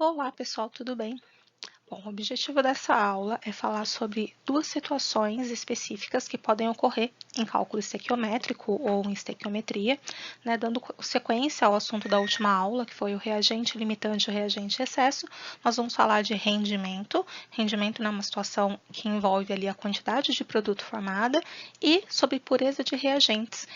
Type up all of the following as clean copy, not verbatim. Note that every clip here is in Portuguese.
Olá, pessoal, tudo bem? Bom, o objetivo dessa aula é falar sobre duas situações específicas que podem ocorrer em cálculo estequiométrico ou em estequiometria, né, dando sequência ao assunto da última aula, que foi o reagente limitante e o reagente excesso. Nós vamos falar de rendimento. Rendimento é uma situação que envolve ali a quantidade de produto formada e sobre pureza de reagentes.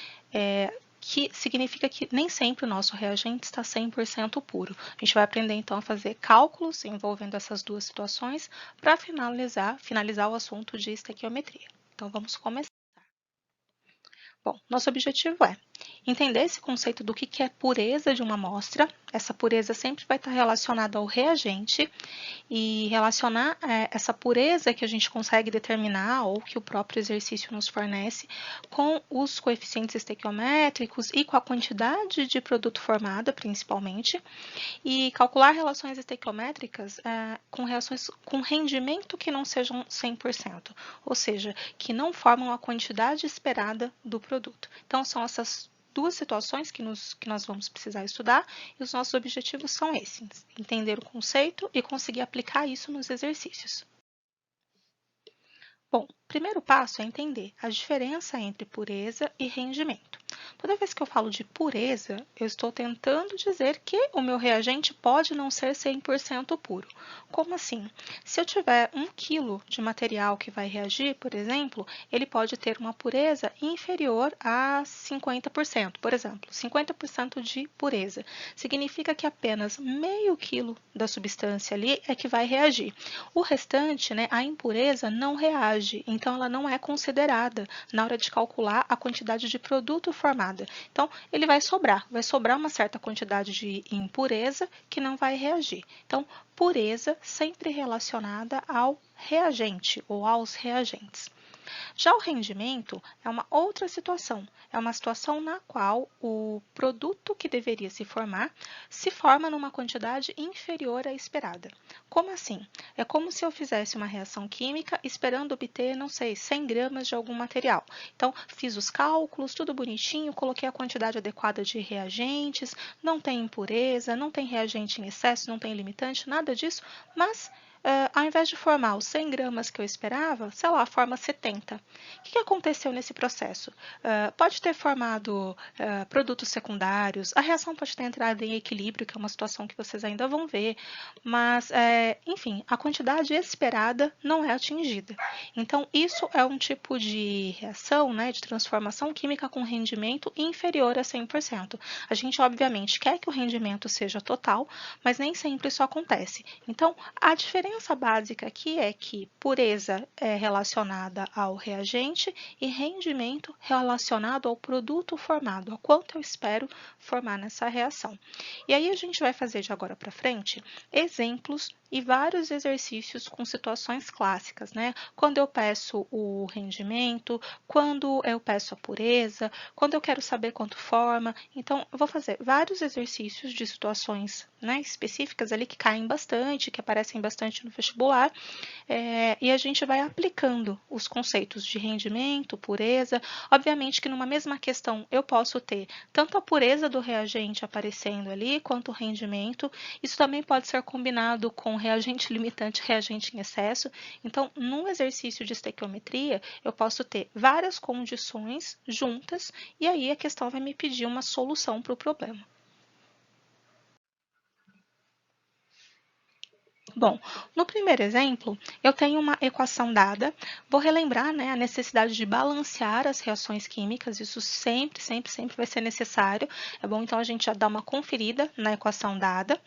Que significa que nem sempre o nosso reagente está 100% puro. A gente vai aprender então a fazer cálculos envolvendo essas duas situações para finalizar o assunto de estequiometria. Então vamos começar. Bom, nosso objetivo é entender esse conceito do que é pureza de uma amostra. Essa pureza sempre vai estar relacionada ao reagente e relacionar essa pureza que a gente consegue determinar ou que o próprio exercício nos fornece com os coeficientes estequiométricos e com a quantidade de produto formada, principalmente, e calcular relações estequiométricas com reações com rendimento que não sejam 100%, ou seja, que não formam a quantidade esperada do produto. Então, são essas duas situações que nós vamos precisar estudar e os nossos objetivos são esses: entender o conceito e conseguir aplicar isso nos exercícios. Bom, o primeiro passo é entender a diferença entre pureza e rendimento. Toda vez que eu falo de pureza, eu estou tentando dizer que o meu reagente pode não ser 100% puro. Como assim? Se eu tiver 1 quilo de material que vai reagir, por exemplo, ele pode ter uma pureza inferior a 50%. Por exemplo, 50% de pureza. Significa que apenas meio quilo da substância ali é que vai reagir. O restante, né, a impureza, não reage, então ela não é considerada na hora de calcular a quantidade de produto formada. Então, ele vai sobrar uma certa quantidade de impureza que não vai reagir. Então, pureza sempre relacionada ao reagente ou aos reagentes. Já o rendimento é uma outra situação, é uma situação na qual o produto que deveria se forma numa quantidade inferior à esperada. Como assim? É como se eu fizesse uma reação química esperando obter, não sei, 100 gramas de algum material. Então, fiz os cálculos, tudo bonitinho, coloquei a quantidade adequada de reagentes, não tem impureza, não tem reagente em excesso, não tem limitante, nada disso, mas ao invés de formar os 100 gramas que eu esperava, sei lá, forma 70. O que aconteceu nesse processo? Pode ter formado produtos secundários, a reação pode ter entrado em equilíbrio, que é uma situação que vocês ainda vão ver, mas, enfim, a quantidade esperada não é atingida. Então, isso é um tipo de reação, né, de transformação química com rendimento inferior a 100%. A gente, obviamente, quer que o rendimento seja total, mas nem sempre isso acontece. Então, a diferença básica aqui é que pureza é relacionada ao reagente e rendimento relacionado ao produto formado, ao quanto eu espero formar nessa reação. E aí a gente vai fazer de agora para frente exemplos e vários exercícios com situações clássicas, né? Quando eu peço o rendimento, quando eu peço a pureza, quando eu quero saber quanto forma. Então, eu vou fazer vários exercícios de situações, né, específicas ali que caem bastante, que aparecem bastante no vestibular, e a gente vai aplicando os conceitos de rendimento, pureza. Obviamente que numa mesma questão eu posso ter tanto a pureza do reagente aparecendo ali, quanto o rendimento. Isso também pode ser combinado com reagente limitante e reagente em excesso. Então, num exercício de estequiometria, eu posso ter várias condições juntas e aí a questão vai me pedir uma solução para o problema. Bom, no primeiro exemplo, eu tenho uma equação dada. Vou relembrar, né, a necessidade de balancear as reações químicas. Isso sempre vai ser necessário. É bom, então, a gente já dar uma conferida na equação dada.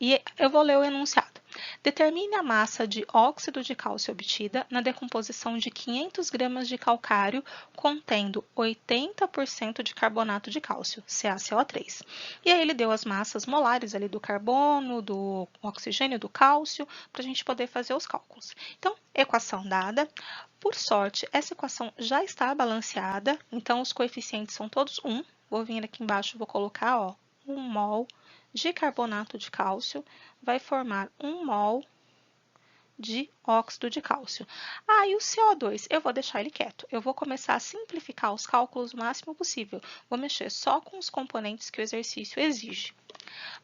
E eu vou ler o enunciado. Determine a massa de óxido de cálcio obtida na decomposição de 500 gramas de calcário contendo 80% de carbonato de cálcio, CaCO3. E aí ele deu as massas molares ali do carbono, do oxigênio, do cálcio, para a gente poder fazer os cálculos. Então, equação dada. Por sorte, essa equação já está balanceada, então os coeficientes são todos 1. Vou vir aqui embaixo e vou colocar, ó, 1 mol de carbonato de cálcio vai formar 1 mol de óxido de cálcio. Ah, e o CO2, eu vou deixar ele quieto. Eu vou começar a simplificar os cálculos o máximo possível. Vou mexer só com os componentes que o exercício exige.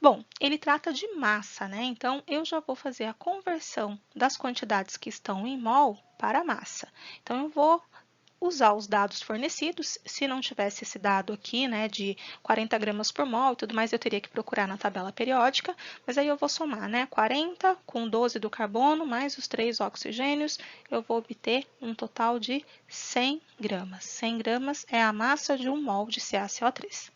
Bom, ele trata de massa, né? Então, eu já vou fazer a conversão das quantidades que estão em mol para massa. Então, eu vou usar os dados fornecidos. Se não tivesse esse dado aqui, né, de 40 gramas por mol e tudo mais, eu teria que procurar na tabela periódica, mas aí eu vou somar, né, 40 com 12 do carbono, mais os 3 oxigênios, eu vou obter um total de 100 gramas. 100 gramas é a massa de um mol de CaCO3.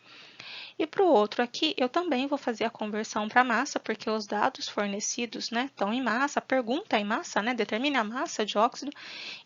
E para o outro aqui, eu também vou fazer a conversão para massa, porque os dados fornecidos, né, estão em massa, a pergunta é em massa, né, determine a massa de óxido,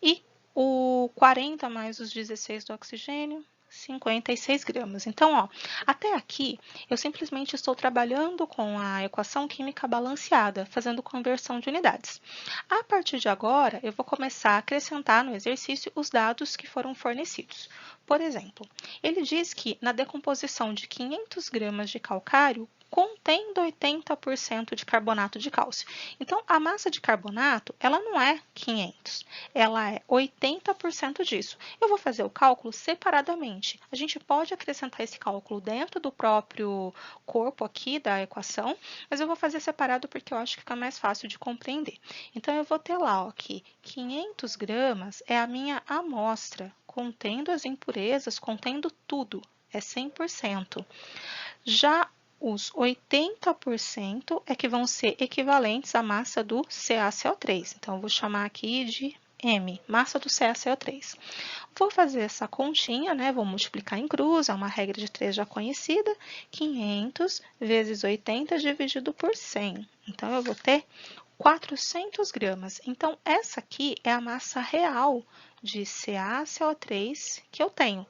e o 40 mais os 16 do oxigênio, 56 gramas. Então, ó, até aqui, eu simplesmente estou trabalhando com a equação química balanceada, fazendo conversão de unidades. A partir de agora, eu vou começar a acrescentar no exercício os dados que foram fornecidos. Por exemplo, ele diz que na decomposição de 500 gramas de calcário, contendo 80% de carbonato de cálcio. Então, a massa de carbonato, ela não é 500, ela é 80% disso. Eu vou fazer o cálculo separadamente. A gente pode acrescentar esse cálculo dentro do próprio corpo aqui da equação, mas eu vou fazer separado porque eu acho que fica mais fácil de compreender. Então, eu vou ter lá, ó, que 500 gramas é a minha amostra, contendo as impurezas, contendo tudo, é 100%. Já os 80% é que vão ser equivalentes à massa do CaCO3. Então, eu vou chamar aqui de M, massa do CaCO3. Vou fazer essa continha, né? Vou multiplicar em cruz, é uma regra de 3 já conhecida. 500 vezes 80 dividido por 100. Então, eu vou ter 400 gramas. Então, essa aqui é a massa real de CaCO3 que eu tenho.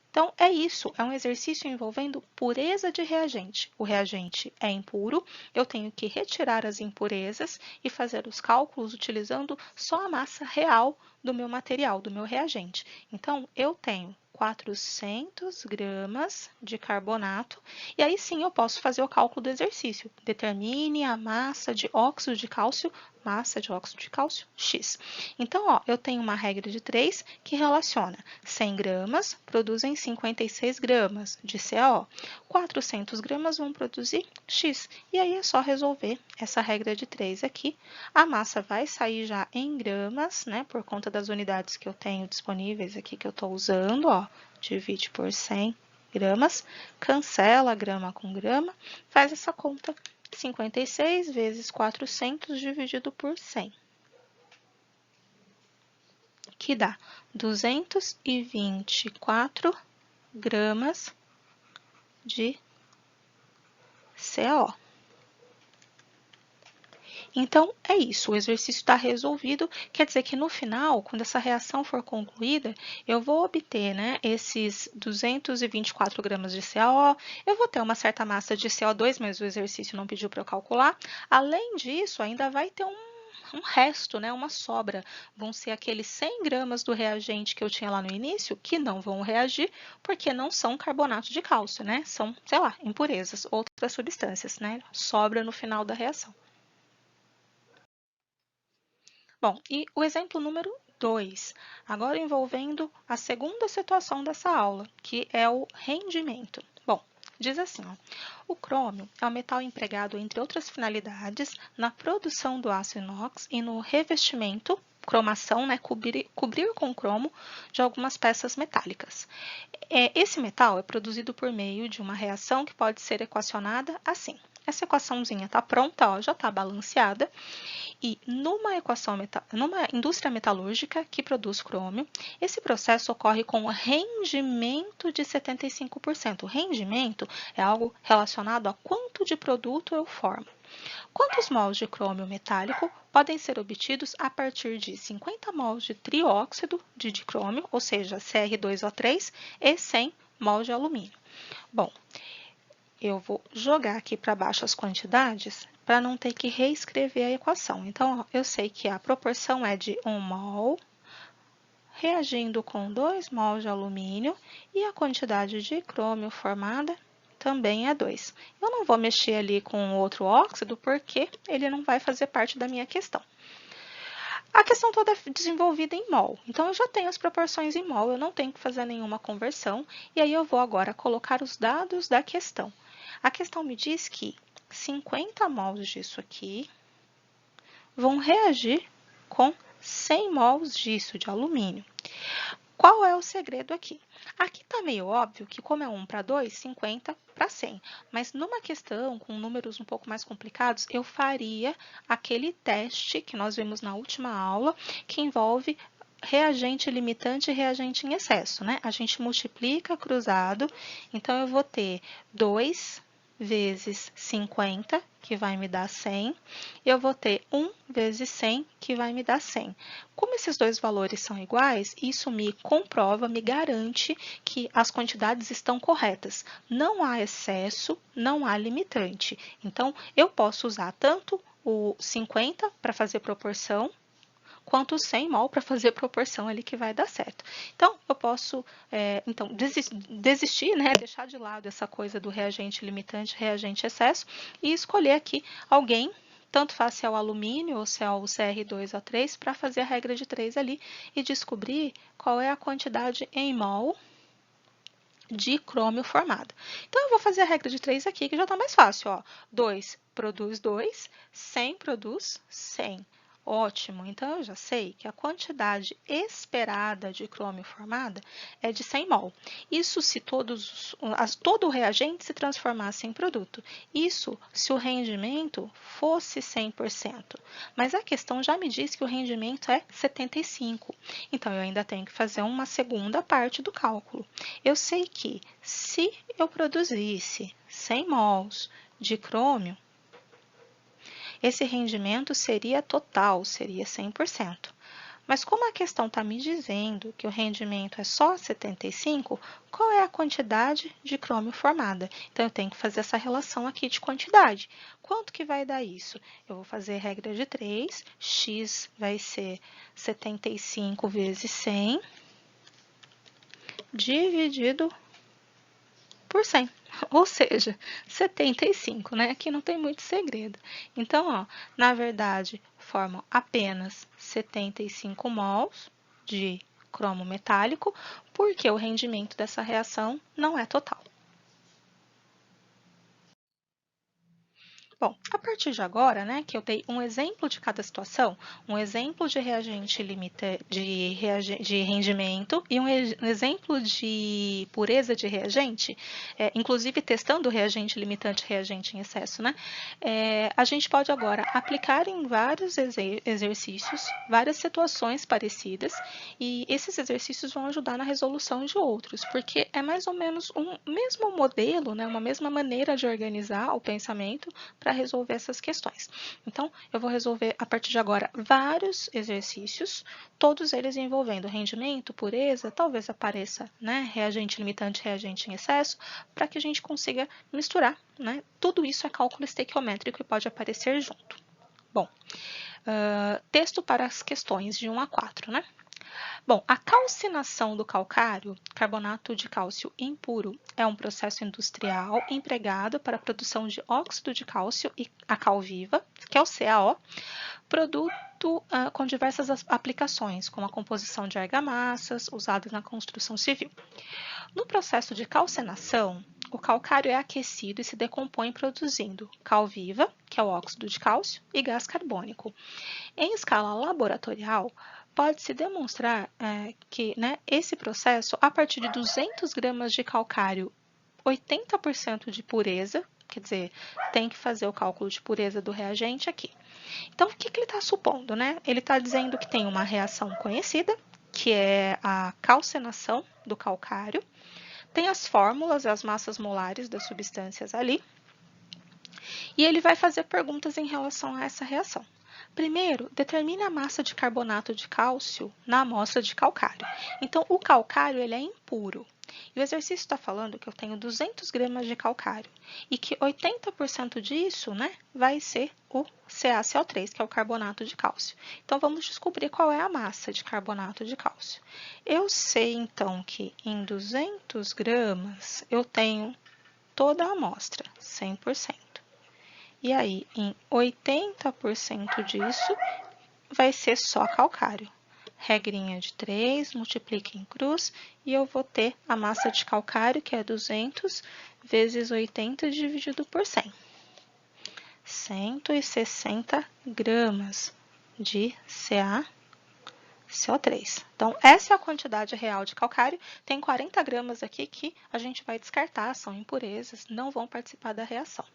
Então, é isso, é um exercício envolvendo pureza de reagente. O reagente é impuro, eu tenho que retirar as impurezas e fazer os cálculos utilizando só a massa real do meu material, do meu reagente. Então, eu tenho 400 gramas de carbonato, e aí sim eu posso fazer o cálculo do exercício. Determine a massa de óxido de cálcio, X. Então, ó, eu tenho uma regra de 3 que relaciona 100 gramas produzem 56 gramas de CaO, 400 gramas vão produzir X. E aí é só resolver essa regra de 3 aqui. A massa vai sair já em gramas, né, por conta das unidades que eu tenho disponíveis aqui que eu estou usando, ó, divide por 100 gramas, cancela grama com grama, faz essa conta, 56 vezes 400 dividido por 100, que dá 224 gramas de CaO. Então, é isso, o exercício está resolvido, quer dizer que no final, quando essa reação for concluída, eu vou obter, né, esses 224 gramas de CaO, eu vou ter uma certa massa de CO2, mas o exercício não pediu para eu calcular. Além disso, ainda vai ter um resto, né, uma sobra. Vão ser aqueles 100 gramas do reagente que eu tinha lá no início, que não vão reagir, porque não são carbonato de cálcio, né? São, sei lá, impurezas, outras substâncias, né? Sobra no final da reação. Bom, e o exemplo número 2, agora envolvendo a segunda situação dessa aula, que é o rendimento. Bom, diz assim, ó, o crômio é um metal empregado, entre outras finalidades, na produção do aço inox e no revestimento, cromação, né, cobrir com cromo de algumas peças metálicas. Esse metal é produzido por meio de uma reação que pode ser equacionada assim. Essa equaçãozinha está pronta, ó, já está balanceada. E numa indústria metalúrgica que produz crômio, esse processo ocorre com rendimento de 75%. O rendimento é algo relacionado a quanto de produto eu formo. Quantos mols de crômio metálico podem ser obtidos a partir de 50 mols de trióxido de dicrômio, ou seja, Cr2O3, e 100 mols de alumínio? Bom, eu vou jogar aqui para baixo as quantidades para não ter que reescrever a equação. Então, ó, eu sei que a proporção é de 1 mol reagindo com 2 mols de alumínio e a quantidade de crômio formada também é 2. Eu não vou mexer ali com outro óxido porque ele não vai fazer parte da minha questão. A questão toda é desenvolvida em mol, então eu já tenho as proporções em mol, eu não tenho que fazer nenhuma conversão, e aí eu vou agora colocar os dados da questão. A questão me diz que 50 mols disso aqui vão reagir com 100 mols disso, de alumínio. Qual é o segredo aqui? Aqui está meio óbvio que como é 1 para 2, 50 para 100. Mas numa questão com números um pouco mais complicados, eu faria aquele teste que nós vimos na última aula, que envolve reagente limitante e reagente em excesso, né? A gente multiplica cruzado, então eu vou ter 2 vezes 50, que vai me dar 100, eu vou ter 1 vezes 100, que vai me dar 100. Como esses dois valores são iguais, isso me comprova, me garante que as quantidades estão corretas. Não há excesso, não há limitante. Então, eu posso usar tanto o 50 para fazer proporção, quanto 100 mol para fazer proporção ali que vai dar certo. Então, eu posso desistir, né, deixar de lado essa coisa do reagente limitante, reagente excesso, e escolher aqui alguém, tanto faz se é o alumínio ou se é o Cr2O3, para fazer a regra de 3 ali e descobrir qual é a quantidade em mol de crômio formada. Então, eu vou fazer a regra de 3 aqui, que já está mais fácil. Ó. 2 produz 2, 100 produz 100. Ótimo, então eu já sei que a quantidade esperada de crômio formada é de 100 mol. Isso se todo o reagente se transformasse em produto. Isso se o rendimento fosse 100%. Mas a questão já me diz que o rendimento é 75%. Então, eu ainda tenho que fazer uma segunda parte do cálculo. Eu sei que se eu produzisse 100 mols de crômio, esse rendimento seria total, seria 100%. Mas como a questão está me dizendo que o rendimento é só 75, qual é a quantidade de crômio formada? Então, eu tenho que fazer essa relação aqui de quantidade. Quanto que vai dar isso? Eu vou fazer regra de 3, x vai ser 75 vezes 100, dividido por 100, ou seja, 75, né? Aqui não tem muito segredo. Então, ó, na verdade, formam apenas 75 mols de cromo metálico, porque o rendimento dessa reação não é total. Bom, a partir de agora, né, que eu dei um exemplo de cada situação, um exemplo de reagente de rendimento e um exemplo de pureza de reagente, inclusive testando o reagente limitante e reagente em excesso, né, a gente pode agora aplicar em vários exercícios, várias situações parecidas, e esses exercícios vão ajudar na resolução de outros, porque é mais ou menos um mesmo modelo, né, uma mesma maneira de organizar o pensamento para resolver essas questões. Então, eu vou resolver a partir de agora vários exercícios, todos eles envolvendo rendimento, pureza, talvez apareça, né, reagente limitante, reagente em excesso, para que a gente consiga misturar, né? Tudo isso é cálculo estequiométrico e pode aparecer junto. Bom, texto para as questões de 1 a 4, né? Bom, a calcinação do calcário, carbonato de cálcio impuro, é um processo industrial empregado para a produção de óxido de cálcio e a cal viva, que é o CaO, produto com diversas aplicações, como a composição de argamassas usadas na construção civil. No processo de calcinação, o calcário é aquecido e se decompõe produzindo cal viva, que é o óxido de cálcio, e gás carbônico. Em escala laboratorial, pode-se demonstrar que, né, esse processo, a partir de 200 gramas de calcário, 80% de pureza, quer dizer, tem que fazer o cálculo de pureza do reagente aqui. Então, o que ele está supondo, né? Ele está dizendo que tem uma reação conhecida, que é a calcinação do calcário, tem as fórmulas e as massas molares das substâncias ali, e ele vai fazer perguntas em relação a essa reação. Primeiro, determine a massa de carbonato de cálcio na amostra de calcário. Então, o calcário ele é impuro. E o exercício está falando que eu tenho 200 gramas de calcário e que 80% disso, né, vai ser o CaCO3, que é o carbonato de cálcio. Então, vamos descobrir qual é a massa de carbonato de cálcio. Eu sei, então, que em 200 gramas eu tenho toda a amostra, 100%. E aí, em 80% disso, vai ser só calcário. Regrinha de 3, multiplica em cruz, e eu vou ter a massa de calcário, que é 200 vezes 80 dividido por 100. 160 gramas de CaCO3. Então, essa é a quantidade real de calcário. Tem 40 gramas aqui que a gente vai descartar, são impurezas, não vão participar da reação.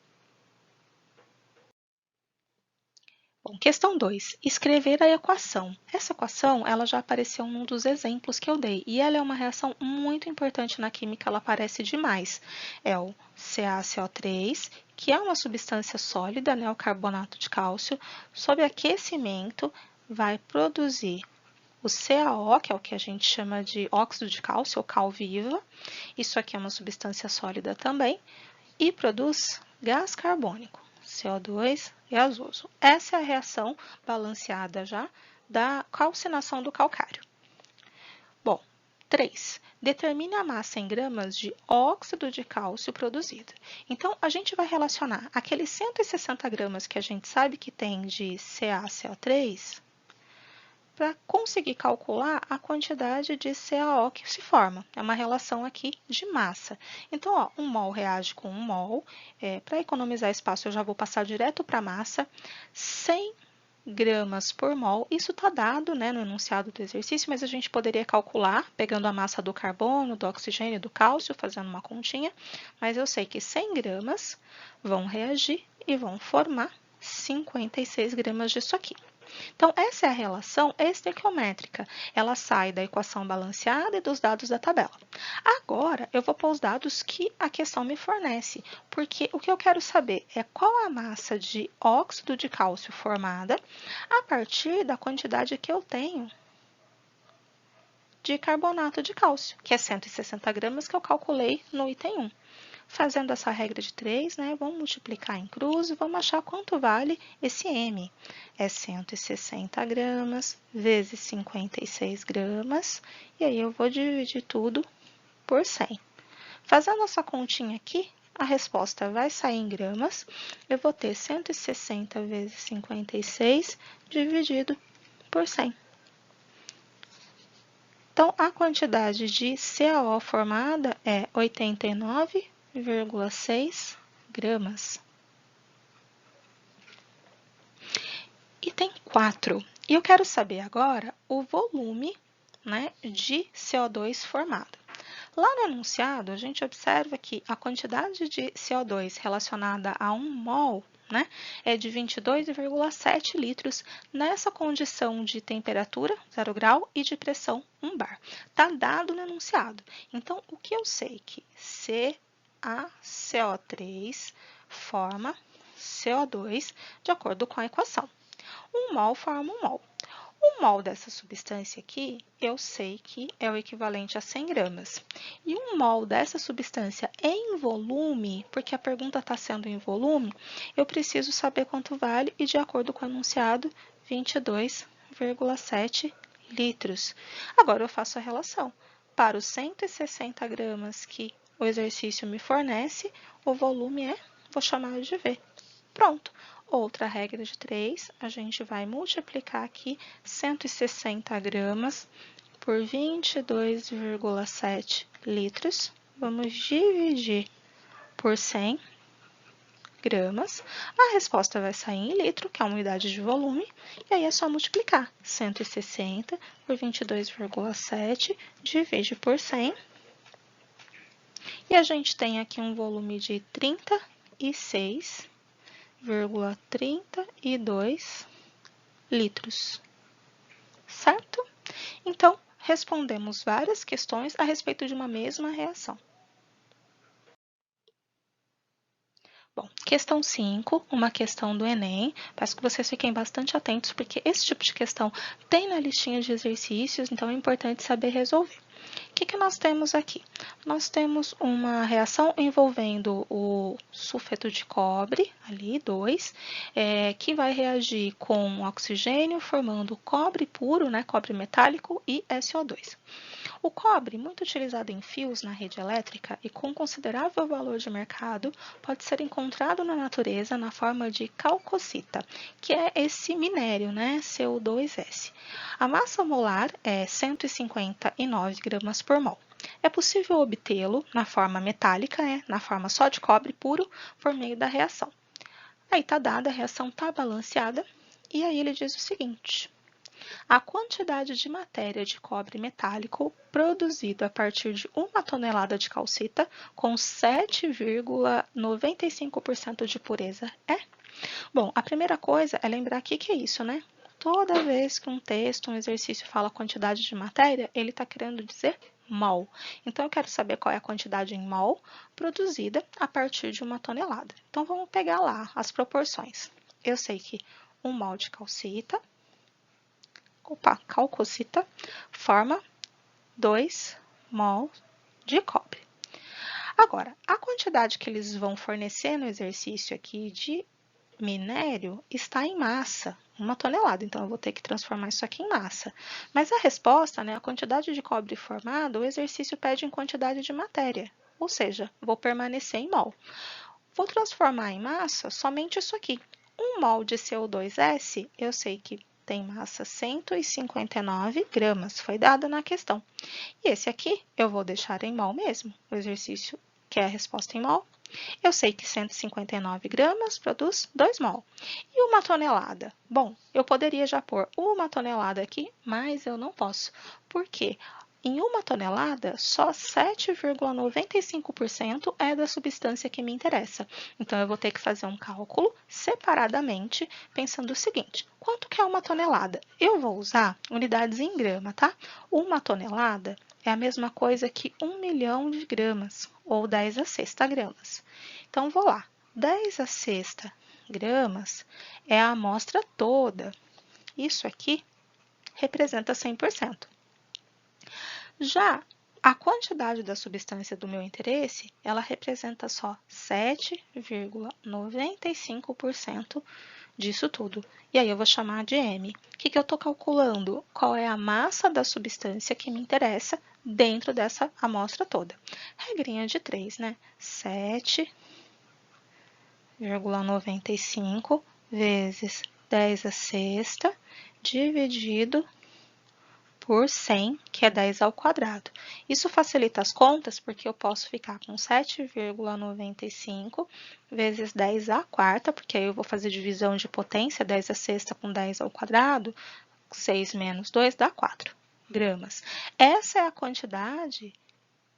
Bom, questão 2. Escrever a equação. Essa equação ela já apareceu num dos exemplos que eu dei, e ela é uma reação muito importante na química, ela aparece demais. É o CaCO3, que é uma substância sólida, né, o carbonato de cálcio, sob aquecimento vai produzir o CaO, que é o que a gente chama de óxido de cálcio, ou cal viva. Isso aqui é uma substância sólida também, e produz gás carbônico, CO2 gasoso. Essa é a reação balanceada já da calcinação do calcário. Bom, 3. Determine a massa em gramas de óxido de cálcio produzida. Então, a gente vai relacionar aqueles 160 gramas que a gente sabe que tem de CaCO3 para conseguir calcular a quantidade de CaO que se forma. É uma relação aqui de massa. Então, ó, 1 mol reage com 1 mol. Para economizar espaço, eu já vou passar direto para a massa. 100 gramas por mol. Isso está dado, né, no enunciado do exercício, mas a gente poderia calcular pegando a massa do carbono, do oxigênio e do cálcio, fazendo uma continha. Mas eu sei que 100 gramas vão reagir e vão formar 56 gramas disso aqui. Então, essa é a relação estequiométrica. Ela sai da equação balanceada e dos dados da tabela. Agora, eu vou pôr os dados que a questão me fornece, porque o que eu quero saber é qual a massa de óxido de cálcio formada a partir da quantidade que eu tenho de carbonato de cálcio, que é 160 gramas que eu calculei no item 1. Fazendo essa regra de 3, né, vamos multiplicar em cruz e vamos achar quanto vale esse M. É 160 gramas vezes 56 gramas, e aí eu vou dividir tudo por 100. Fazendo essa continha aqui, a resposta vai sair em gramas. Eu vou ter 160 vezes 56 dividido por 100. Então, a quantidade de CaO formada é 89,6 gramas. Item 4. E eu quero saber agora o volume, né, de CO2 formado. Lá no enunciado, a gente observa que a quantidade de CO2 relacionada a 1 mol, né, é de 22,7 litros nessa condição de temperatura, 0 grau, e de pressão, 1 bar. Está dado no enunciado. Então, o que eu sei que CaCO3 forma CO2 de acordo com a equação. 1 mol forma 1 mol. 1 mol dessa substância aqui, eu sei que é o equivalente a 100 gramas. E 1 mol dessa substância em volume, porque a pergunta está sendo em volume, eu preciso saber quanto vale e, de acordo com o enunciado, 22,7 litros. Agora eu faço a relação. Para os 160 gramas que o exercício me fornece, o volume é, vou chamar de V. Pronto. Outra regra de 3, a gente vai multiplicar aqui 160 gramas por 22,7 litros. Vamos dividir por 100 gramas. A resposta vai sair em litro, que é a unidade de volume, e aí é só multiplicar. 160 por 22,7 divide por 100. E a gente tem aqui um volume de 36,32 litros, certo? Então, respondemos várias questões a respeito de uma mesma reação. Bom, questão 5, uma questão do Enem. Peço que vocês fiquem bastante atentos, porque esse tipo de questão tem na listinha de exercícios, então é importante saber resolver. O que nós temos aqui? Nós temos uma reação envolvendo o sulfeto de cobre, ali, 2, que vai reagir com oxigênio, formando cobre puro, né, cobre metálico, e SO2. O cobre, muito utilizado em fios na rede elétrica e com considerável valor de mercado, pode ser encontrado na natureza na forma de calcocita, que é esse minério, né, CO2S. A massa molar é 159 gramas por mol. É possível obtê-lo na forma metálica, na forma só de cobre puro, por meio da reação. Aí está dada, a reação está balanceada, e aí ele diz o seguinte: a quantidade de matéria de cobre metálico produzido a partir de 1 tonelada de calcita com 7,95% de pureza é? Bom, a primeira coisa é lembrar o que é isso, né? Toda vez que um texto, um exercício fala quantidade de matéria, ele está querendo dizer mol. Então, eu quero saber qual é a quantidade em mol produzida a partir de 1 tonelada. Então, vamos pegar lá as proporções. Eu sei que 1 mol de calcocita forma 2 mol de cobre. Agora, a quantidade que eles vão fornecer no exercício aqui de minério está em massa, 1 tonelada, então eu vou ter que transformar isso aqui em massa. Mas a resposta, a quantidade de cobre formado, o exercício pede em quantidade de matéria, ou seja, vou permanecer em mol. Vou transformar em massa somente isso aqui. 1 mol de CO2S, eu sei que tem massa 159 gramas, foi dado na questão. E esse aqui eu vou deixar em mol mesmo, o exercício quer a resposta em mol. Eu sei que 159 gramas produz 2 mol. E 1 tonelada? Bom, eu poderia já pôr 1 tonelada aqui, mas eu não posso. Por quê? Em 1 tonelada, só 7,95% é da substância que me interessa. Então, eu vou ter que fazer um cálculo separadamente, pensando o seguinte: quanto que é 1 tonelada? Eu vou usar unidades em grama, tá? 1 tonelada é a mesma coisa que 1 milhão de gramas, ou 10 a sexta gramas. Então, vou lá. 10 a sexta gramas é a amostra toda. Isso aqui representa 100%. Já a quantidade da substância do meu interesse, ela representa só 7,95% disso tudo. E aí eu vou chamar de M. O que eu estou calculando? Qual é a massa da substância que me interessa dentro dessa amostra toda. Regrinha de 3, né? 7,95 vezes 10 a sexta dividido por 100, que é 10 ao quadrado. Isso facilita as contas, porque eu posso ficar com 7,95 vezes 10 à quarta, porque aí eu vou fazer divisão de potência, 10 à sexta com 10 ao quadrado, 6 menos 2 dá 4 gramas. Essa é a quantidade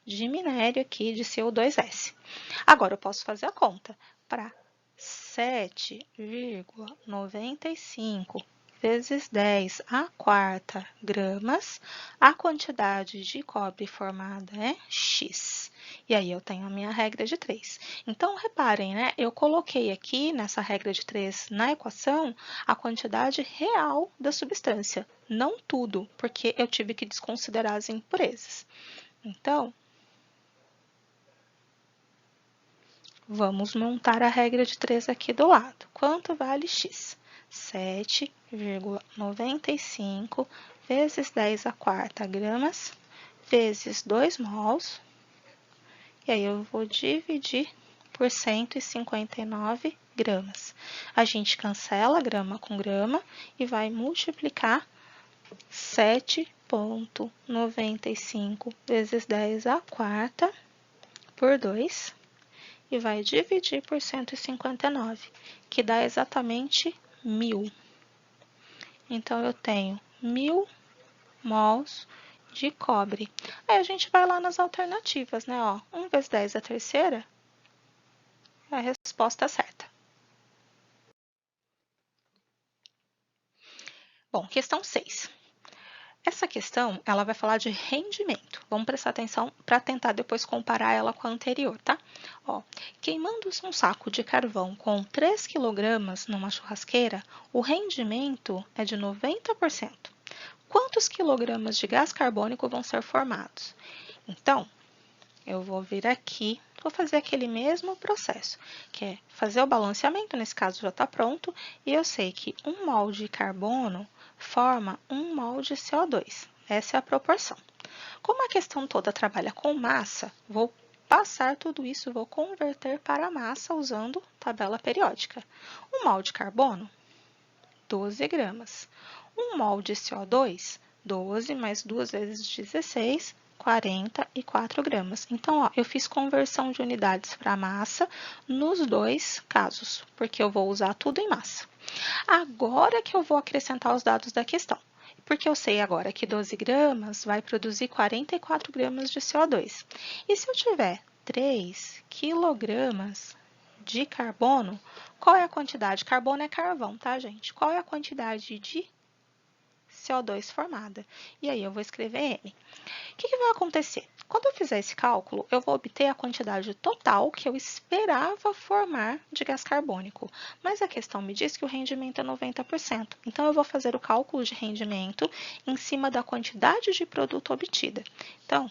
de minério aqui de CO2S. Agora, eu posso fazer a conta. Para 7,95 vezes 10 à quarta gramas, a quantidade de cobre formada é X. E aí eu tenho a minha regra de 3. Então, reparem, né? Eu coloquei aqui nessa regra de 3 na equação a quantidade real da substância, não tudo, porque eu tive que desconsiderar as impurezas. Então, vamos montar a regra de 3 aqui do lado. Quanto vale X? 7,95 vezes 10 à quarta gramas, vezes 2 mols. E aí, eu vou dividir por 159 gramas. A gente cancela grama com grama e vai multiplicar 7,95 vezes 10 à quarta por 2. E vai dividir por 159, que dá exatamente 1.000. Então, eu tenho 1.000 mols de cobre. Aí, a gente vai lá nas alternativas, né? 1 vezes 10 é a terceira, é a resposta certa. Bom, questão 6. Essa questão, ela vai falar de rendimento. Vamos prestar atenção para tentar depois comparar ela com a anterior, tá? Queimando um saco de carvão com 3 kg numa churrasqueira, o rendimento é de 90%. Quantos quilogramas de gás carbônico vão ser formados? Então, eu vou vir aqui, vou fazer aquele mesmo processo, que é fazer o balanceamento, nesse caso já está pronto, e eu sei que 1 mol de carbono forma 1 mol de CO2. Essa é a proporção. Como a questão toda trabalha com massa, vou passar tudo isso, vou converter para massa usando tabela periódica. 1 mol de carbono, 12 gramas. 1 mol de CO2, 12 mais 2 vezes 16, 44 gramas. Então, ó, eu fiz conversão de unidades para massa nos dois casos, porque eu vou usar tudo em massa. Agora que eu vou acrescentar os dados da questão. Porque eu sei agora que 12 gramas vai produzir 44 gramas de CO2. E se eu tiver 3 quilogramas de carbono, qual é a quantidade? Carbono é carvão, tá, gente? Qual é a quantidade de CO2 formada? E aí eu vou escrever M. O que vai acontecer? Quando eu fizer esse cálculo, eu vou obter a quantidade total que eu esperava formar de gás carbônico. Mas a questão me diz que o rendimento é 90%. Então, eu vou fazer o cálculo de rendimento em cima da quantidade de produto obtida. Então,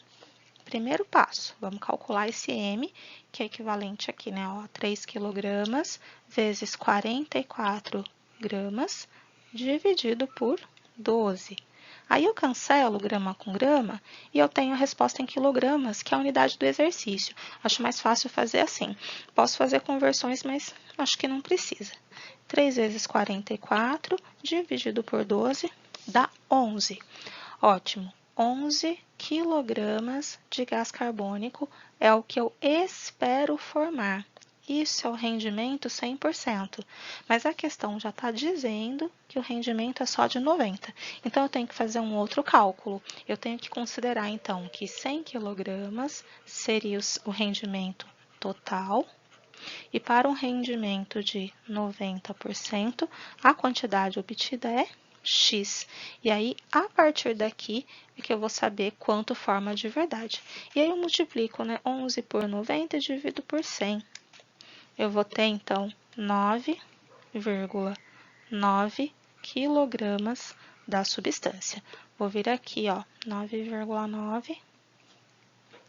primeiro passo, vamos calcular esse M, que é equivalente aqui, né? Ó, 3 quilogramas vezes 44 gramas dividido por 12. Aí eu cancelo grama com grama e eu tenho a resposta em quilogramas, que é a unidade do exercício. Acho mais fácil fazer assim. Posso fazer conversões, mas acho que não precisa. 3 vezes 44 dividido por 12 dá 11. Ótimo. 11 quilogramas de gás carbônico é o que eu espero formar. Isso é o rendimento 100%, mas a questão já está dizendo que o rendimento é só de 90%. Então, eu tenho que fazer um outro cálculo. Eu tenho que considerar, então, que 100 quilogramas seria o rendimento total, e para um rendimento de 90%, a quantidade obtida é X. E aí, a partir daqui, é que eu vou saber quanto forma de verdade. E aí, eu multiplico, né, 11 por 90 e divido por 100. Eu vou ter, então, 9,9 quilogramas da substância. Vou vir aqui, ó, 9,9.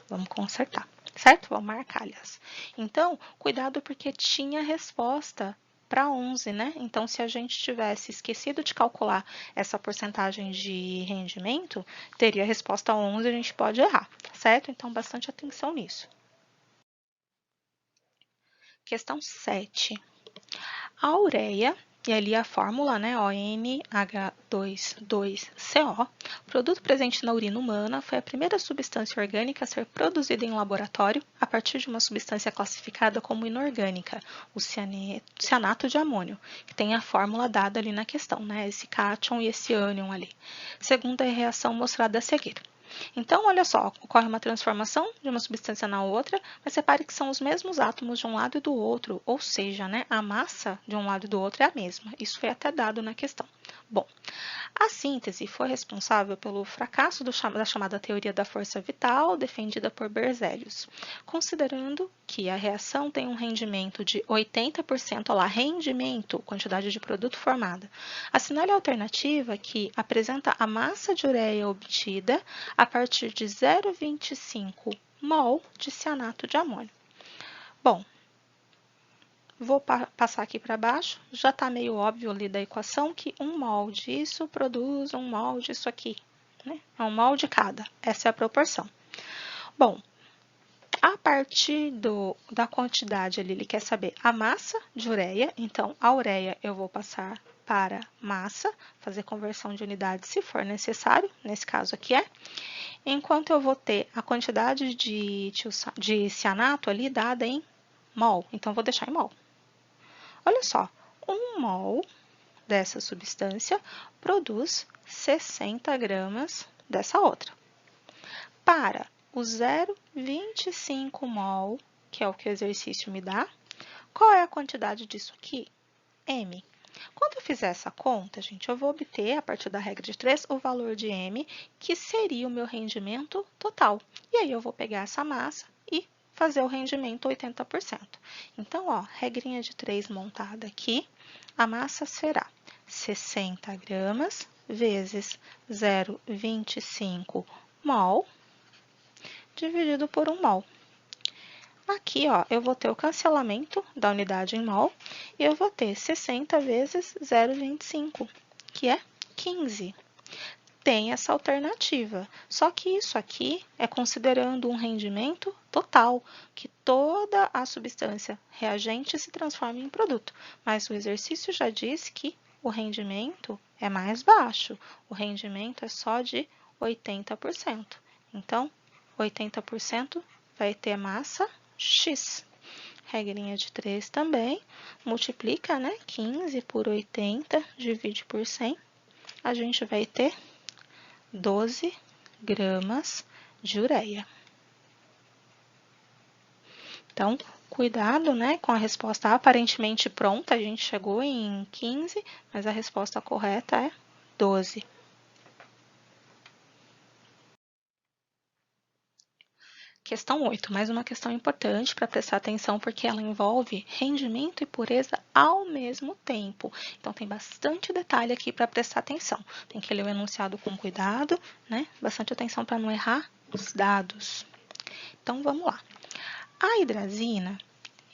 Vamos consertar, certo? Vamos marcar, aliás. Então, cuidado porque tinha resposta para 11, né? Então, se a gente tivesse esquecido de calcular essa porcentagem de rendimento, teria a resposta 11 e a gente pode errar, certo? Então, bastante atenção nisso. Questão 7. A ureia, e ali a fórmula, né, ONH22CO, produto presente na urina humana, foi a primeira substância orgânica a ser produzida em laboratório a partir de uma substância classificada como inorgânica, o cianato de amônio, que tem a fórmula dada ali na questão, né, esse cátion e esse ânion ali, segundo a reação mostrada a seguir. Então, olha só, ocorre uma transformação de uma substância na outra, mas repare que são os mesmos átomos de um lado e do outro, ou seja, né, a massa de um lado e do outro é a mesma. Isso foi até dado na questão. Bom, a síntese foi responsável pelo fracasso da chamada teoria da força vital, defendida por Berzelius, considerando que a reação tem um rendimento de 80%, olha lá, rendimento, quantidade de produto formada. Assinale a alternativa que apresenta a massa de ureia obtida a partir de 0,25 mol de cianato de amônio. Bom, vou passar aqui para baixo, já está meio óbvio ali da equação que 1 mol disso produz 1 mol disso aqui, né? É 1 mol de cada, essa é a proporção. Bom, a partir da quantidade ali, ele quer saber a massa de ureia, então a ureia eu vou passar para massa, fazer conversão de unidades se for necessário, nesse caso aqui é, enquanto eu vou ter a quantidade de cianato ali dada em mol, então vou deixar em mol. Olha só, 1 mol dessa substância produz 60 gramas dessa outra. Para o 0,25 mol, que é o que o exercício me dá, qual é a quantidade disso aqui? M. Quando eu fizer essa conta, gente, eu vou obter, a partir da regra de 3, o valor de M, que seria o meu rendimento total. E aí eu vou pegar essa massa e fazer o rendimento 80%. Então, ó, regrinha de 3 montada aqui, a massa será 60 gramas vezes 0,25 mol dividido por 1 mol. Aqui, ó, eu vou ter o cancelamento da unidade em mol e eu vou ter 60 vezes 0,25, que é 15. tem essa alternativa. Só que isso aqui é considerando um rendimento total, que toda a substância reagente se transforma em produto. Mas o exercício já diz que o rendimento é mais baixo. O rendimento é só de 80%. Então, 80% vai ter massa X. Regrinha de 3 também. Multiplica, né? 15 por 80, divide por 100. A gente vai ter 12 gramas de ureia. Então, cuidado, né, com a resposta aparentemente pronta. A gente chegou em 15, mas a resposta correta é 12. Questão 8, mais uma questão importante para prestar atenção, porque ela envolve rendimento e pureza ao mesmo tempo. Então, tem bastante detalhe aqui para prestar atenção. Tem que ler o enunciado com cuidado, né? Bastante atenção para não errar os dados. Então, vamos lá. A hidrazina,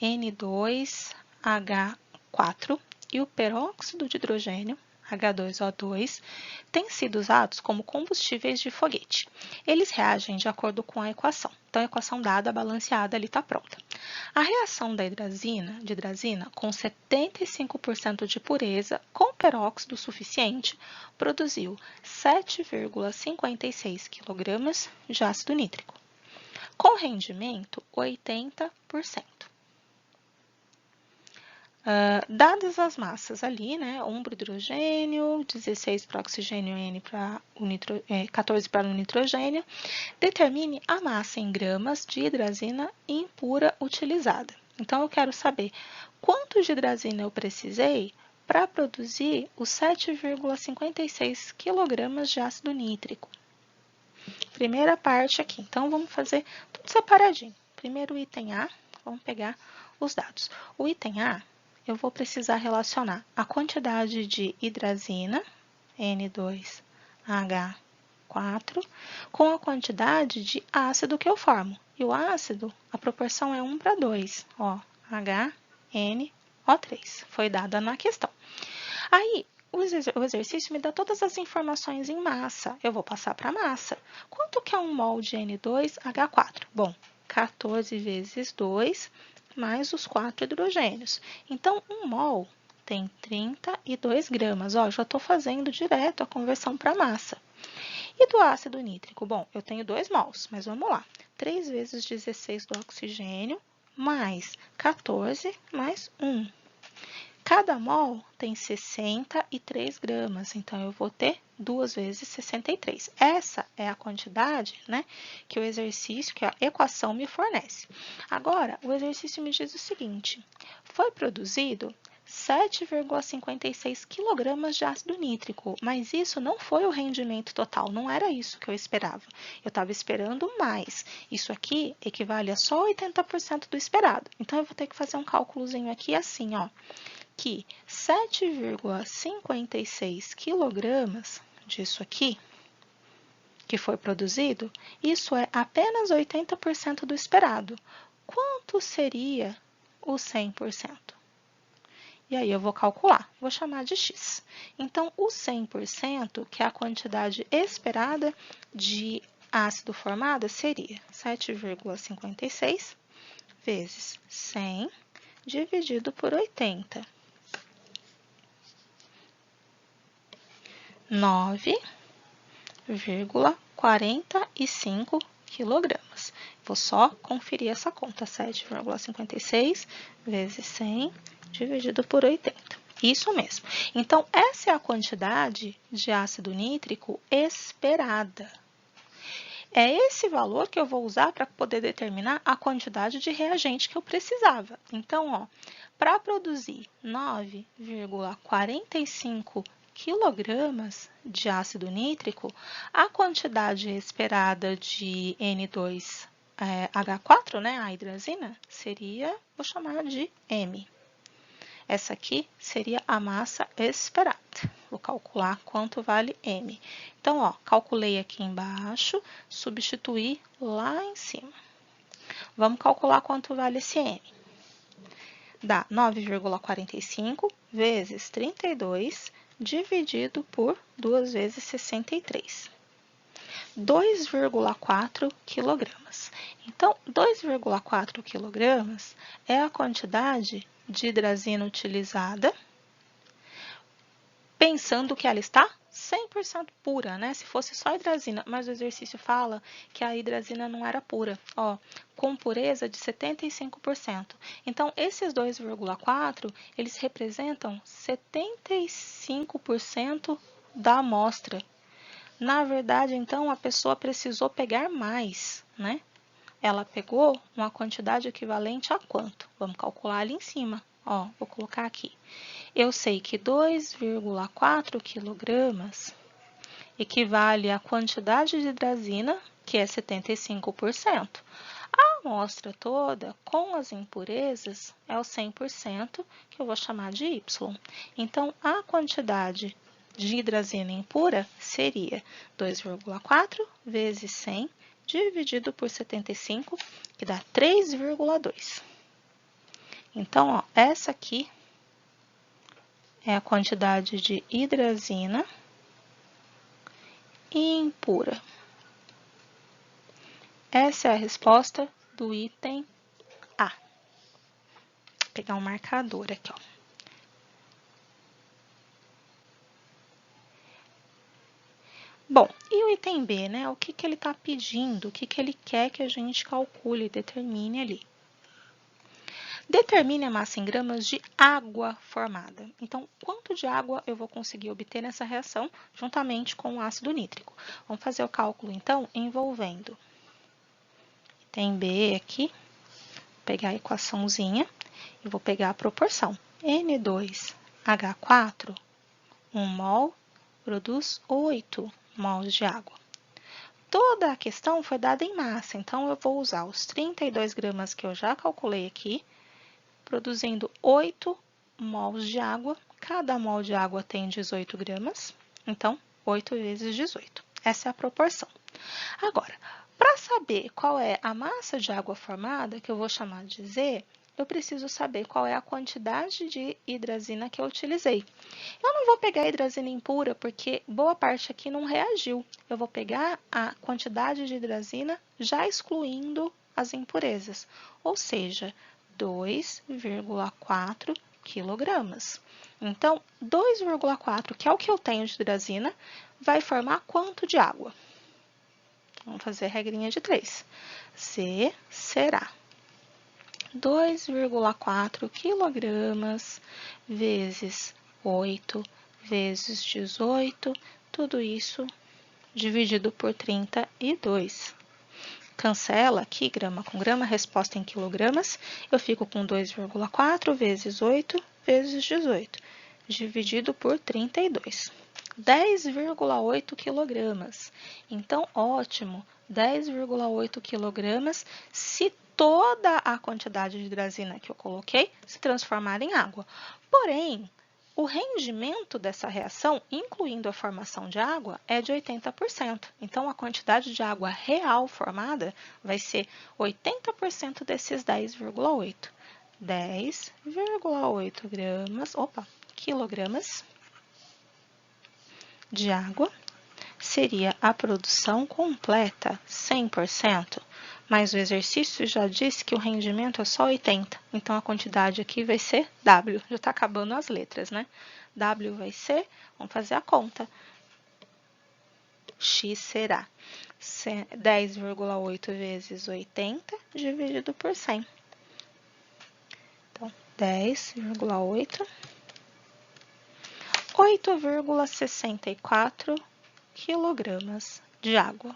N2H4, e o peróxido de hidrogênio, H2O2, têm sido usados como combustíveis de foguete. Eles reagem de acordo com a equação. Então, a equação dada, balanceada, ali está pronta. A reação da hidrazina com 75% de pureza com peróxido suficiente produziu 7,56 kg de ácido nítrico, com rendimento 80%. Dadas as massas ali, né, 1 para o hidrogênio, 16 para o oxigênio, 14 para o nitrogênio, determine a massa em gramas de hidrazina impura utilizada. Então, eu quero saber quanto de hidrazina eu precisei para produzir os 7,56 kg de ácido nítrico. Primeira parte aqui, então vamos fazer tudo separadinho. Primeiro o item A, vamos pegar os dados. O item A, eu vou precisar relacionar a quantidade de hidrazina, N2H4, com a quantidade de ácido que eu formo. E o ácido, a proporção é 1 para 2, ó, HNO3, foi dada na questão. Aí, o exercício me dá todas as informações em massa. Eu vou passar para a massa. Quanto que é 1 mol de N2H4? Bom, 14 vezes 2 mais os 4 hidrogênios. Então, 1 mol tem 32 gramas. Ó, já estou fazendo direto a conversão para massa. E do ácido nítrico? Bom, eu tenho 2 mols, mas vamos lá. 3 vezes 16 do oxigênio, mais 14, mais 1. Cada mol tem 63 gramas, então eu vou ter 2 vezes 63. Essa é a quantidade, né, que o exercício, que a equação me fornece. Agora, o exercício me diz o seguinte: foi produzido 7,56 kg de ácido nítrico, mas isso não foi o rendimento total, não era isso que eu esperava. Eu estava esperando mais. Isso aqui equivale a só 80% do esperado. Então, eu vou ter que fazer um cálculozinho aqui assim, ó, que 7,56 kg disso aqui, que foi produzido, isso é apenas 80% do esperado. Quanto seria o 100%? E aí eu vou calcular, vou chamar de x. Então, o 100%, que é a quantidade esperada de ácido formada, seria 7,56 vezes 100 dividido por 80. 9,45 quilogramas. Vou só conferir essa conta, 7,56 vezes 100 dividido por 80. Isso mesmo. Então, essa é a quantidade de ácido nítrico esperada. É esse valor que eu vou usar para poder determinar a quantidade de reagente que eu precisava. Então, ó, para produzir 9,45 quilogramas de ácido nítrico, a quantidade esperada de N2H4, né, a hidrazina, seria, vou chamar de M. Essa aqui seria a massa esperada. Vou calcular quanto vale M. Então, ó, calculei aqui embaixo, substituí lá em cima. Vamos calcular quanto vale esse M. Dá 9,45 vezes 32 dividido por 2 vezes 63. 2,4 quilogramas. Então, 2,4 quilogramas é a quantidade de hidrazina utilizada, pensando que ela está 100% pura, né? Se fosse só hidrazina, mas o exercício fala que a hidrazina não era pura, ó, com pureza de 75%. Então, esses 2,4, eles representam 75% da amostra. Na verdade, então, a pessoa precisou pegar mais, né? Ela pegou uma quantidade equivalente a quanto? Vamos calcular ali em cima. Ó, vou colocar aqui. Eu sei que 2,4 quilogramas equivale à quantidade de hidrazina, que é 75%. A amostra toda, com as impurezas, é o 100%, que eu vou chamar de Y. Então, a quantidade de hidrazina impura seria 2,4 vezes 100 dividido por 75, que dá 3,2. Então, ó, essa aqui é a quantidade de hidrazina impura. Essa é a resposta do item A. Vou pegar um marcador aqui, ó. Bom, e o item B, né? O que ele está pedindo? O que ele quer que a gente calcule, determine ali? Determine a massa em gramas de água formada. Então, quanto de água eu vou conseguir obter nessa reação juntamente com o ácido nítrico? Vamos fazer o cálculo, então, envolvendo item B aqui. Vou pegar a equaçãozinha e vou pegar a proporção. N2H4, 1 mol, produz 8 mols de água. Toda a questão foi dada em massa, então eu vou usar os 32 gramas que eu já calculei aqui, produzindo 8 mols de água. Cada mol de água tem 18 gramas, então 8 vezes 18. Essa é a proporção. Agora, para saber qual é a massa de água formada, que eu vou chamar de Z, eu preciso saber qual é a quantidade de hidrazina que eu utilizei. Eu não vou pegar a hidrazina impura, porque boa parte aqui não reagiu. Eu vou pegar a quantidade de hidrazina já excluindo as impurezas, ou seja, 2,4 quilogramas. Então, 2,4, que é o que eu tenho de hidrazina, vai formar quanto de água? Vamos fazer a regrinha de 3. C será 2,4 quilogramas vezes 8 vezes 18, tudo isso dividido por 32. Cancela aqui grama com grama, resposta em quilogramas, eu fico com 2,4 vezes 8 vezes 18, dividido por 32. 10,8 quilogramas. Então, ótimo, 10,8 quilogramas se toda a quantidade de hidrazina que eu coloquei se transformar em água. Porém, o rendimento dessa reação, incluindo a formação de água, é de 80%. Então, a quantidade de água real formada vai ser 80% desses 10,8. 10,8 quilogramas de água seria a produção completa, 100%. Mas o exercício já disse que o rendimento é só 80%. Então, a quantidade aqui vai ser W. Já está acabando as letras, né? W vai ser, vamos fazer a conta. X será 10,8 vezes 80 dividido por 100. Então, 10,8, 8,64 quilogramas de água.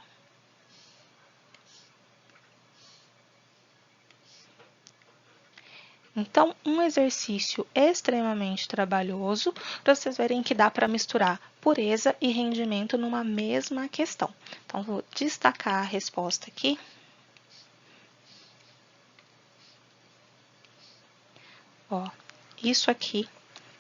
Então, um exercício extremamente trabalhoso, para vocês verem que dá para misturar pureza e rendimento numa mesma questão. Então, vou destacar a resposta aqui. Ó, isso aqui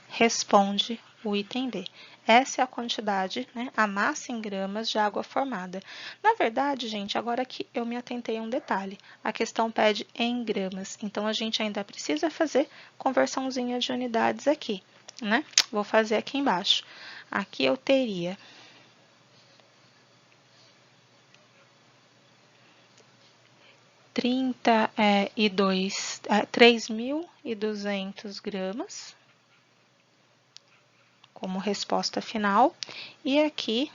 responde o item B. Essa é a quantidade, né, a massa em gramas de água formada. Na verdade, gente, agora que eu me atentei a um detalhe, a questão pede em gramas, então a gente ainda precisa fazer conversãozinha de unidades aqui. né? Vou fazer aqui embaixo. Aqui eu teria 3.200 gramas como resposta final, e aqui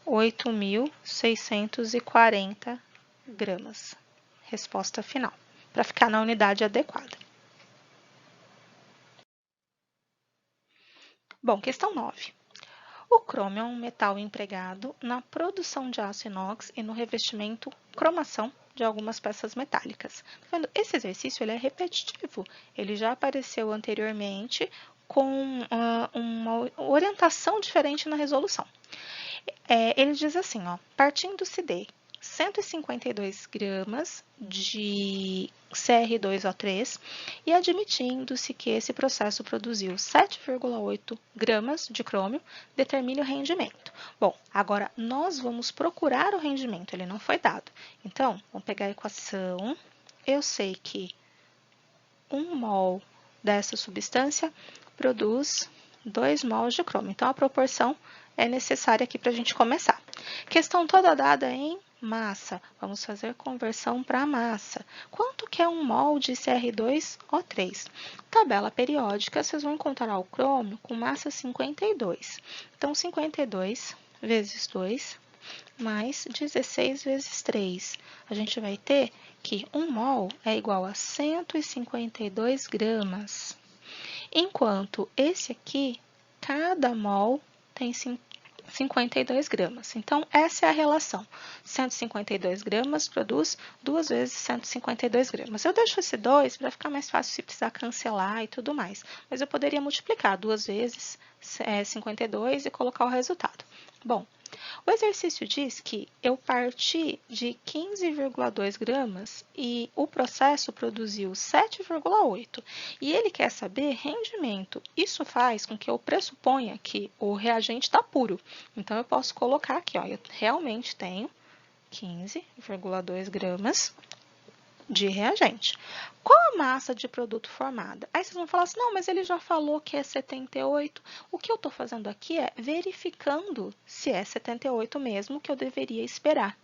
8.640 gramas, resposta final, para ficar na unidade adequada. Bom, questão 9. O crômio é um metal empregado na produção de aço inox e no revestimento cromação de algumas peças metálicas. Tá vendo? Esse exercício ele é repetitivo, ele já apareceu anteriormente com uma orientação diferente na resolução. Ele diz assim, ó, partindo-se de 152 gramas de Cr2O3 e admitindo-se que esse processo produziu 7,8 gramas de crômio, determine o rendimento. Bom, agora nós vamos procurar o rendimento, ele não foi dado. Então, vamos pegar a equação. Eu sei que 1 mol dessa substância produz 2 mols de crômio. Então, a proporção é necessária aqui para a gente começar. Questão toda dada em massa. Vamos fazer conversão para massa. Quanto que é 1 mol de Cr2O3? Tabela periódica, vocês vão encontrar o crômio com massa 52. Então, 52 vezes 2 mais 16 vezes 3. A gente vai ter que 1 mol é igual a 152 gramas. Enquanto esse aqui, cada mol tem 52 gramas. Então, essa é a relação. 152 gramas produz 2 vezes 152 gramas. Eu deixo esse 2 para ficar mais fácil se precisar cancelar e tudo mais. Mas eu poderia multiplicar 2 vezes 52 e colocar o resultado. Bom, o exercício diz que eu parti de 15,2 gramas e o processo produziu 7,8. E ele quer saber rendimento. Isso faz com que eu pressuponha que o reagente está puro. Então, eu posso colocar aqui, ó, eu realmente tenho 15,2 gramas de reagente. Qual a massa de produto formada? Aí vocês vão falar assim, não, mas ele já falou que é 78. O que eu estou fazendo aqui é verificando se é 78 mesmo, que eu deveria esperar.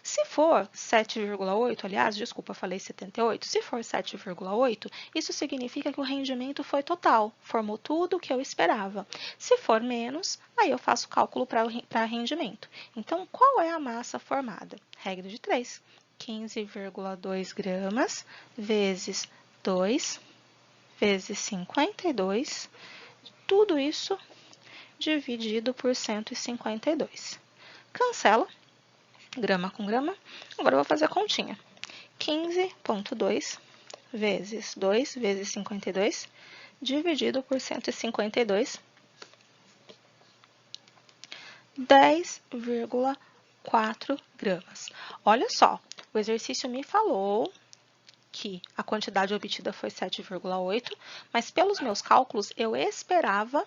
Se for 7,8, aliás, desculpa, falei 78, se for 7,8, isso significa que o rendimento foi total, formou tudo o que eu esperava. Se for menos, aí eu faço cálculo para rendimento. Então, qual é a massa formada? Regra de 3. 15,2 gramas vezes 2 vezes 52, tudo isso dividido por 152. Cancela, grama com grama. Agora eu vou fazer a continha. 15,2 vezes 2 vezes 52, dividido por 152, 10,4 gramas. Olha só, o exercício me falou que a quantidade obtida foi 7,8, mas pelos meus cálculos eu esperava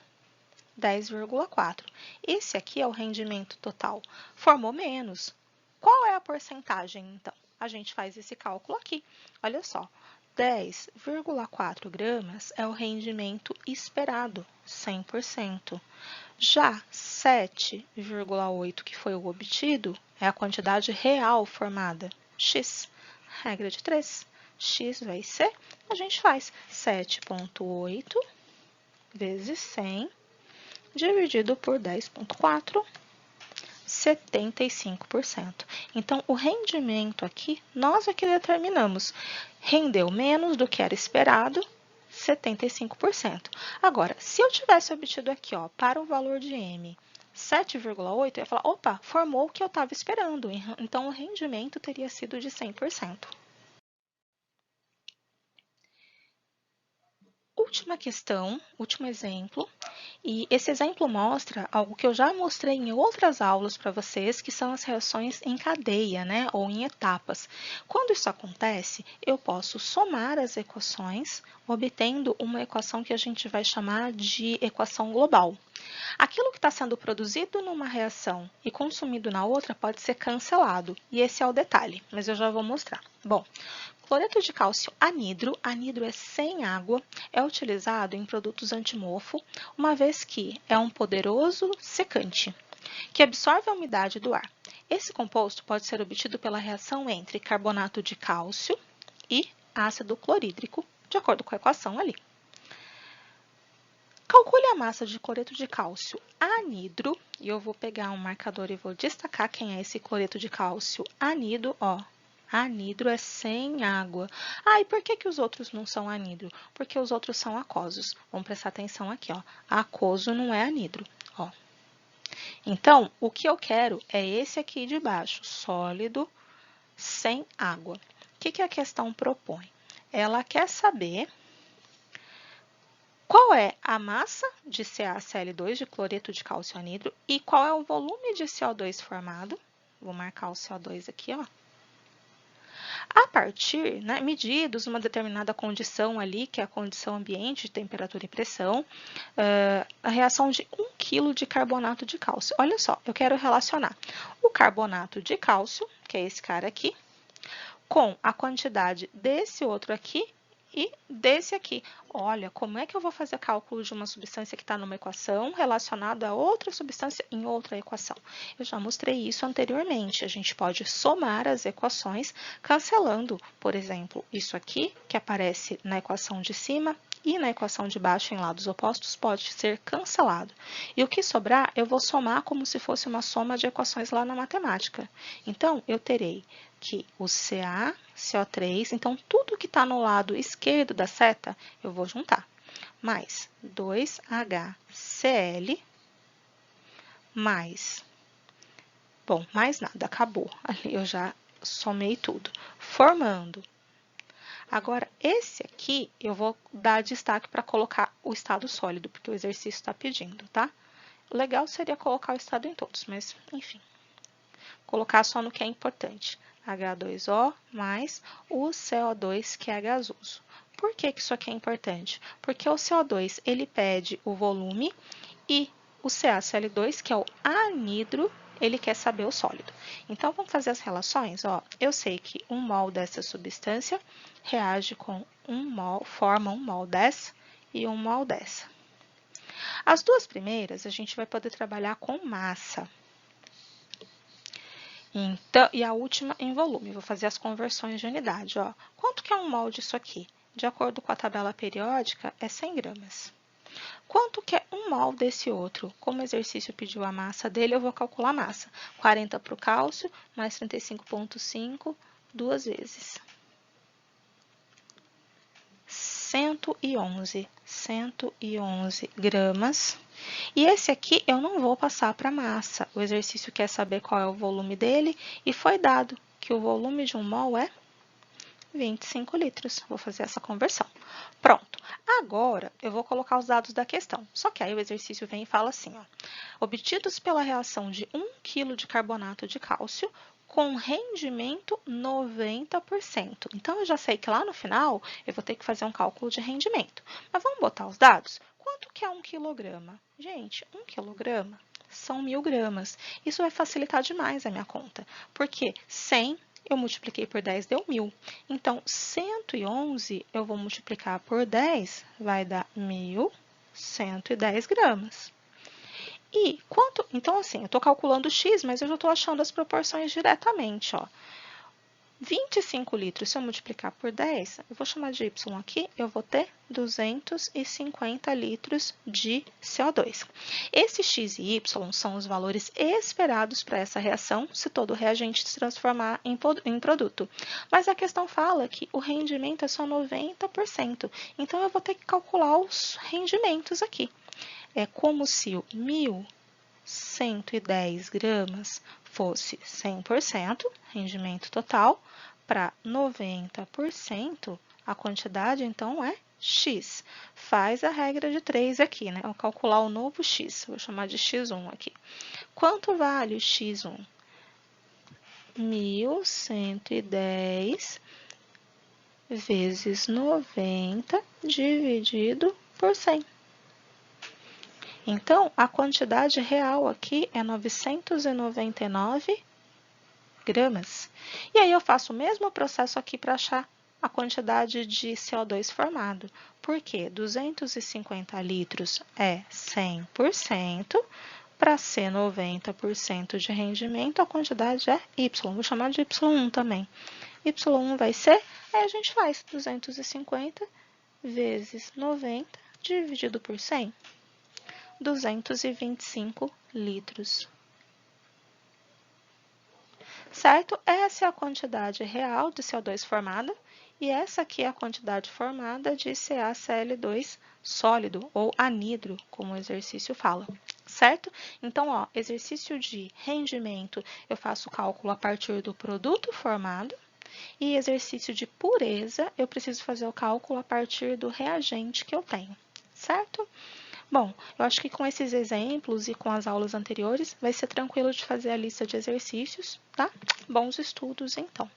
10,4. Esse aqui é o rendimento total. Formou menos. Qual é a porcentagem, então? A gente faz esse cálculo aqui. Olha só, 10,4 gramas é o rendimento esperado, 100%. Já 7,8, que foi o obtido, é a quantidade real formada, x. Regra de 3. X vai ser, a gente faz 7,8 vezes 100, dividido por 10,4, 75%. Então, o rendimento aqui, nós aqui determinamos. Rendeu menos do que era esperado, 75%. Agora, se eu tivesse obtido aqui, ó, para o valor de M, 7,8, eu ia falar, opa, formou o que eu estava esperando. Então, o rendimento teria sido de 100%. Última questão, último exemplo, e esse exemplo mostra algo que eu já mostrei em outras aulas para vocês, que são as reações em cadeia, né, ou em etapas. Quando isso acontece, eu posso somar as equações, obtendo uma equação que a gente vai chamar de equação global. Aquilo que está sendo produzido numa reação e consumido na outra pode ser cancelado, e esse é o detalhe, mas eu já vou mostrar. Bom, cloreto de cálcio anidro é sem água, é utilizado em produtos antimofo, uma vez que é um poderoso secante, que absorve a umidade do ar. Esse composto pode ser obtido pela reação entre carbonato de cálcio e ácido clorídrico, de acordo com a equação ali. Calcule a massa de cloreto de cálcio anidro, e eu vou pegar um marcador e vou destacar quem é esse cloreto de cálcio anidro, ó. Anidro é sem água. Ah, e por que que os outros não são anidro? Porque os outros são aquosos. Vamos prestar atenção aqui, ó. Aquoso não é anidro, ó. Então, o que eu quero é esse aqui de baixo, sólido, sem água. O que que a questão propõe? Ela quer saber qual é a massa de CaCl2, de cloreto de cálcio anidro, e qual é o volume de CO2 formado. Vou marcar o CO2 aqui, ó. A partir, né, medidos uma determinada condição ali, que é a condição ambiente de temperatura e pressão, a reação de 1 kg de carbonato de cálcio. Olha só, eu quero relacionar o carbonato de cálcio, que é esse cara aqui, com a quantidade desse outro aqui e desse aqui. Olha, como é que eu vou fazer cálculo de uma substância que está numa equação relacionada a outra substância em outra equação? Eu já mostrei isso anteriormente. A gente pode somar as equações cancelando, por exemplo, isso aqui, que aparece na equação de cima, e na equação de baixo em lados opostos pode ser cancelado. E o que sobrar, eu vou somar como se fosse uma soma de equações lá na matemática. Então, eu terei que o Ca, CO3, então tudo que está no lado esquerdo da seta, eu vou juntar. Mais 2HCl, mais, bom, mais nada, acabou. Ali eu já somei tudo, formando. Agora, esse aqui, eu vou dar destaque para colocar o estado sólido, porque o exercício está pedindo, tá? O legal seria colocar o estado em todos, mas, enfim. Colocar só no que é importante. H2O mais o CO2, que é gasoso. Por que que isso aqui é importante? Porque o CO2, ele pede o volume e o CaCl2, que é o anidro, ele quer saber o sólido. Então, vamos fazer as relações? Ó, eu sei que 1 mol dessa substância reage com 1 mol, forma 1 mol dessa e 1 mol dessa. As duas primeiras, a gente vai poder trabalhar com massa. Então, e a última em volume, vou fazer as conversões de unidade. Ó. Quanto que é 1 mol disso aqui? De acordo com a tabela periódica, é 100 gramas. Quanto que é 1 mol desse outro? Como o exercício pediu a massa dele, eu vou calcular a massa. 40 para o cálcio, mais 35,5, duas vezes. 111 gramas. E esse aqui eu não vou passar para massa. O exercício quer saber qual é o volume dele e foi dado que o volume de 1 mol é 25 litros. Vou fazer essa conversão. Pronto. Agora, eu vou colocar os dados da questão. Só que aí o exercício vem e fala assim, ó. Obtidos pela reação de 1 kg de carbonato de cálcio com rendimento 90%. Então, eu já sei que lá no final, eu vou ter que fazer um cálculo de rendimento. Mas vamos botar os dados? Quanto que é 1 quilograma? Gente, 1 quilograma são 1000 gramas. Isso vai facilitar demais a minha conta, porque 100 eu multipliquei por 10, deu 1000. Então, 111 eu vou multiplicar por 10, vai dar 1110 gramas. E quanto... Então, assim, eu estou calculando o x, mas eu já estou achando as proporções diretamente, ó. 25 litros, se eu multiplicar por 10, eu vou chamar de y aqui, eu vou ter 250 litros de CO2. Esse x e y são os valores esperados para essa reação, se todo o reagente se transformar em produto. Mas a questão fala que o rendimento é só 90%, então eu vou ter que calcular os rendimentos aqui. É como se o 1.110 gramas fosse 100%, rendimento total, para 90%, a quantidade, então, é x. Faz a regra de 3 aqui, né? Vou calcular o novo x, vou chamar de x1 aqui. Quanto vale o x1? 1.110 vezes 90 dividido por 100. Então, a quantidade real aqui é 999 gramas. E aí eu faço o mesmo processo aqui para achar a quantidade de CO2 formado. Porque 250 litros é 100%, para ser 90% de rendimento, a quantidade é Y. Vou chamar de Y1 também. Y1 vai ser, aí a gente faz 250 vezes 90 dividido por 100. 225 litros. Certo? Essa é a quantidade real de CO2 formada e essa aqui é a quantidade formada de CaCl2 sólido ou anidro, como o exercício fala. Certo? Então, ó, exercício de rendimento, eu faço o cálculo a partir do produto formado e exercício de pureza, eu preciso fazer o cálculo a partir do reagente que eu tenho. Certo? Bom, eu acho que com esses exemplos e com as aulas anteriores, vai ser tranquilo de fazer a lista de exercícios, tá? Bons estudos, então!